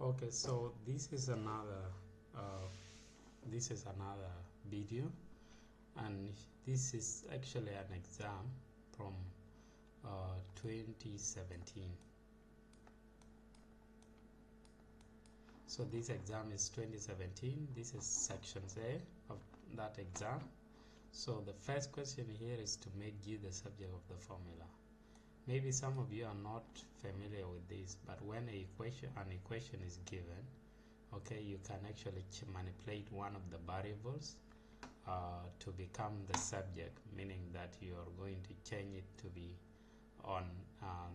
Okay, so uh, this is another video, and this is actually an exam from 2017. So this exam is 2017. This is sections A of that exam. So the first question here is to make G the subject of the formula. Maybe some of you are not familiar with this, but when an equation is given, okay, you can actually manipulate one of the variables to become the subject, meaning that you are going to change it to be on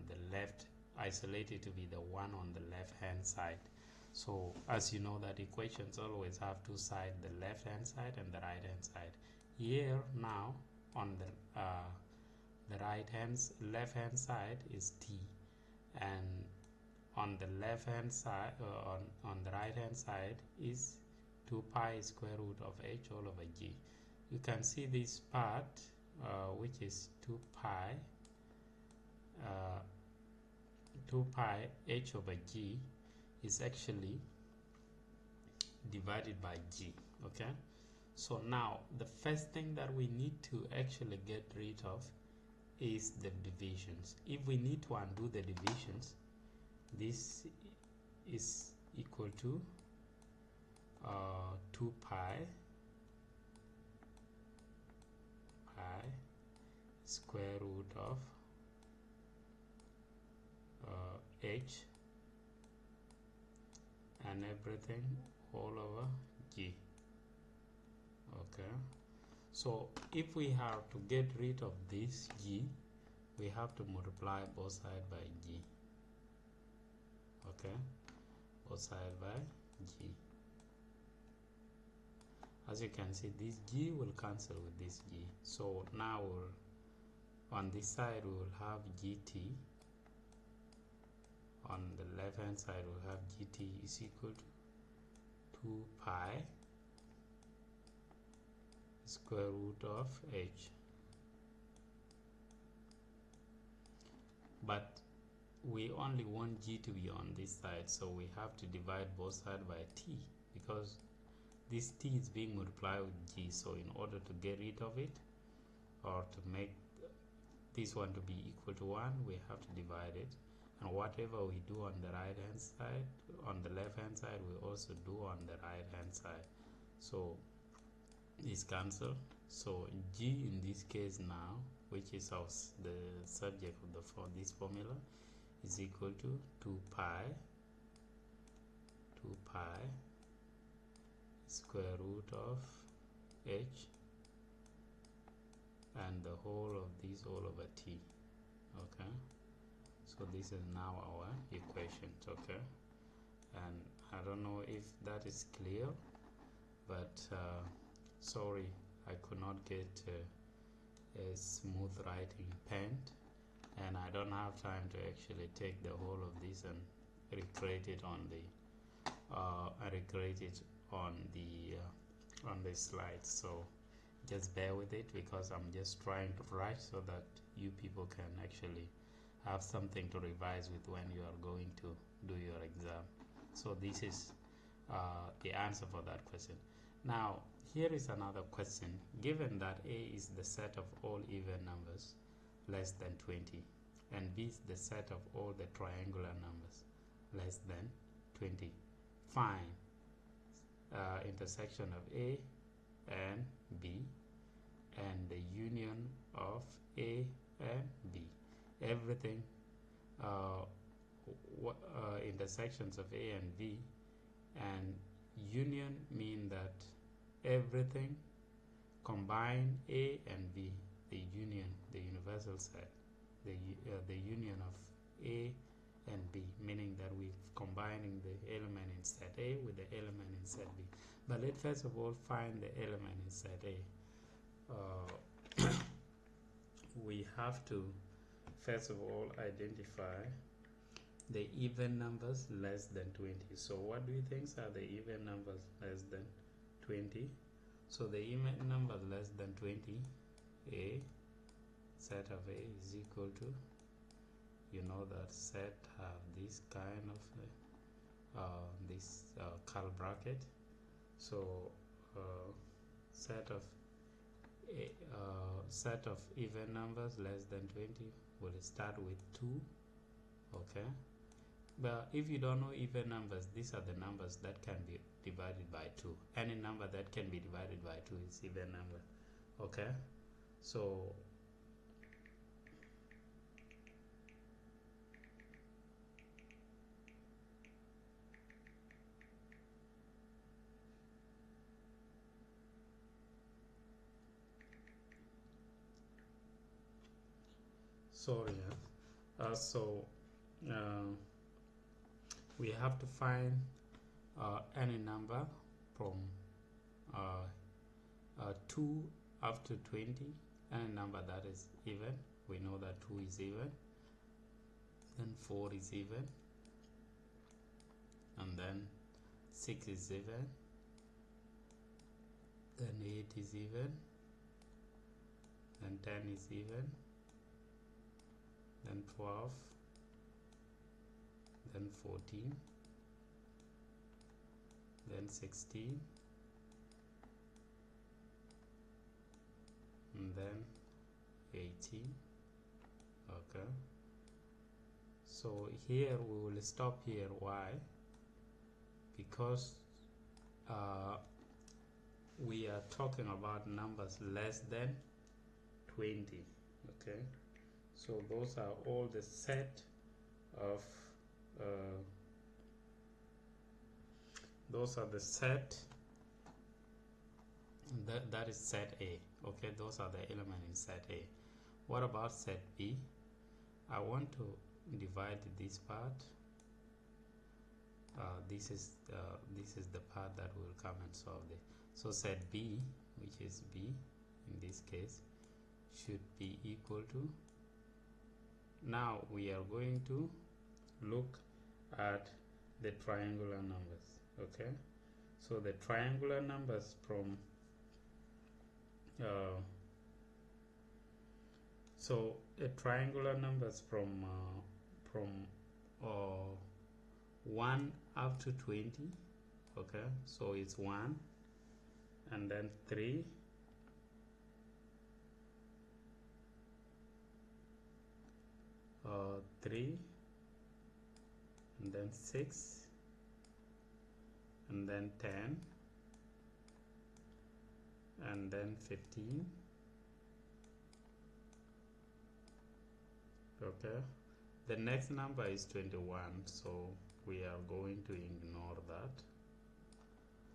the left, isolated to be the one on the left hand side. So as you know that equations always have two sides, the left hand side and the right hand side. Here now on the left hand side is t, and on the left hand side on the right hand side is 2 pi square root of h all over g. You can see this part which is 2 pi h over g is actually divided by g. Okay, so now the first thing that we need to actually get rid of is the divisions. If we need to undo the divisions, this is equal to 2 pi square root of h and everything all over g. Okay, so if we have to get rid of this g, we have to multiply both sides by g. Okay, both sides by g. As you can see, this g will cancel with this g. So now on this side we will have gt. On the left hand side we'll have gt is equal to 2 pi square root of h. But we only want g to be on this side, so we have to divide both sides by t, because this t is being multiplied with g. So in order to get rid of it, or to make this one to be equal to 1, we have to divide it. And whatever we do on the right hand side, on the left hand side, we also do on the right hand side. So this cancel. So g in this case now, which is the subject of this formula, is equal to 2 pi square root of h and the whole of this all over t. Okay, so this is now our equation. Okay, and I don't know if that is clear, but sorry, I could not get a smooth writing pen, and I don't have time to actually take the whole of this and recreate it on the slides. So just bear with it, because I'm just trying to write so that you people can actually have something to revise with when you are going to do your exam. So this is the answer for that question. Now here is another question. Given that A is the set of all even numbers less than 20 and B is the set of all the triangular numbers less than 20, find intersection of A and B and the union of A and B. Everything intersections of A and B, and union mean that everything combine A and B, the union, the universal set, the union of A and B, meaning that we're combining the element in set A with the element in set B. But let's first of all find the element in set A. We have to first of all identify the even numbers less than 20. So what do you think are the even numbers less than 20? So the even numbers less than 20, A, set of A is equal to, you know that set have this kind of this curl bracket. So set of even numbers less than 20 will start with 2. Okay, but if you don't know even numbers, these are the numbers that can be divided by 2. Any number that can be divided by 2 is even number. Okay, so sorry, we have to find any number from 2 up to 20, any number that is even. We know that 2 is even, then 4 is even, and then 6 is even, then 8 is even, then 10 is even, then 12, then 14, then 16, and then 18. Okay, so here we will stop here. Why? Because we are talking about numbers less than 20. Okay, so those are all the set of those are the set that is set A. Okay, those are the elements in set A. What about set B? I want to divide this part. This is the part that will come and solve this. So set B, which is B in this case, should be equal to. Now we are going to look at the triangular numbers. Okay, so the triangular numbers from triangular numbers from 1 up to 20. Okay, so it's 1, and then 3, and then 6, and then 10, and then 15. Okay, the next number is 21, so we are going to ignore that.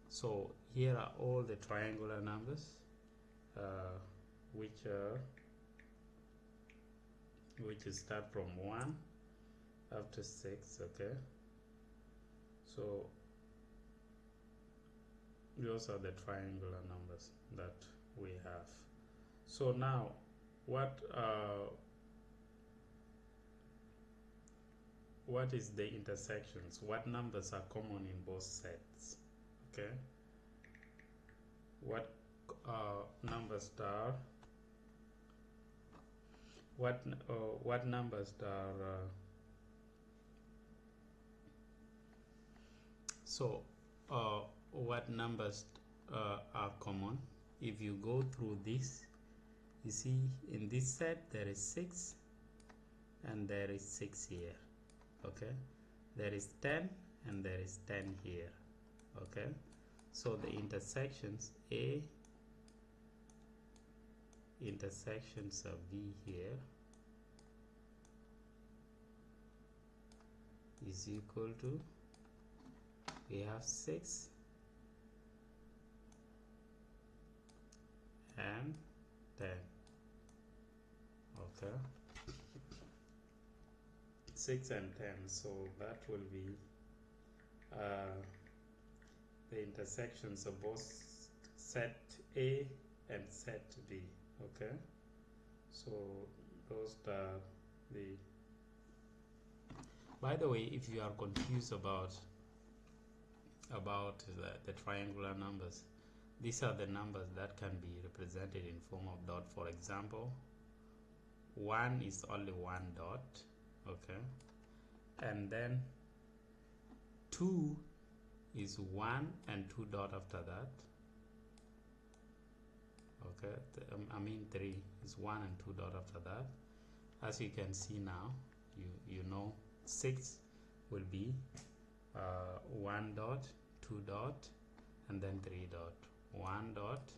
So here are all the triangular numbers which start from 1 up to 6. Okay, so those are the triangular numbers that we have. So now what is the intersections? What numbers are common in both sets? Okay, what numbers are what numbers are what numbers are common? If you go through this, you see in this set there is 6 and there is 6 here. Okay, there is 10 and there is 10 here. Okay, so the intersections intersections of V here is equal to, we have 6 and 10. Okay, 6 and 10, so that will be the intersections of both set A and set B. Okay, so those are the. By the way, if you are confused about the triangular numbers, these are the numbers that can be represented in form of dot. For example, 1 is only 1 dot. Okay, and then 2 2 is 1 and 2 dot after that. Okay, I mean 3 is 1 and 2 dot after that. As you can see now, you know 6 will be 1 dot, 2 dot, and then 3 dot. 1 dot,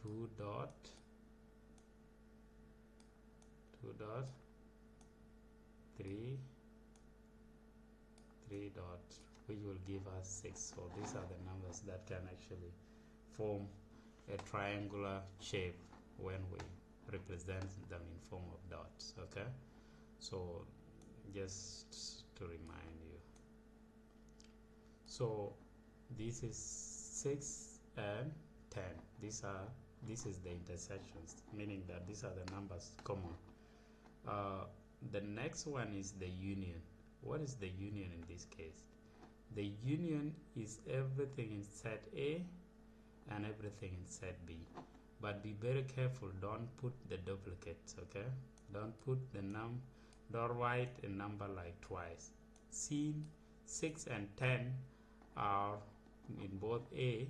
2 dot, 2 dot, 3 dot, which will give us 6. So these are the numbers that can actually form a triangular shape when we represent them in form of dots. Okay, so just to remind you, so this is 6 and 10. This is the intersections, meaning that these are the numbers common. The next one is the union. What is the union in this case? The union is everything in set A and everything in set B. But be very careful, don't put the duplicates, okay? Don't put the don't write a number like twice. See, 6 and 10 are in both A.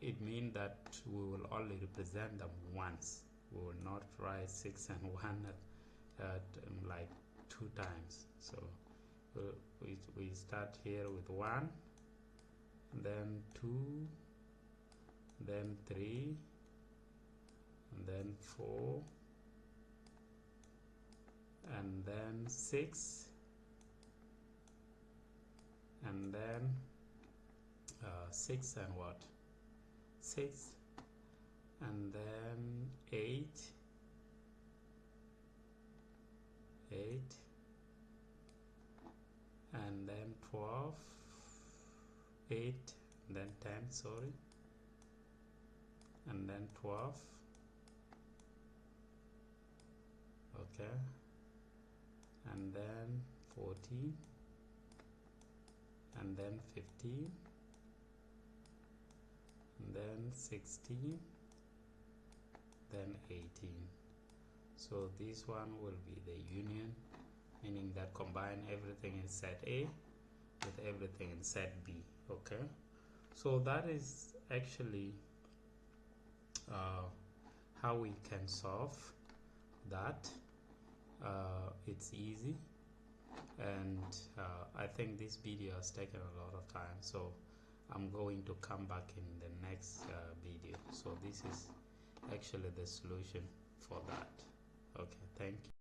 It means that we will only represent them once. We will not write 6 and 1 at like 2 times. So we start here with 1, then 2, then 3, and then 4, and then 6, and then 6 and what? 6, and then 8, and then 12, 8, and then 10, sorry, and then 12, okay, and then 14, and then 15, and then 16, then 18. So this one will be the union, meaning that combine everything in set A with everything in set B. Okay, so that is actually how we can solve that. It's easy, and I think this video has taken a lot of time, so I'm going to come back in the next video. So this is actually the solution for that. Okay, thank you.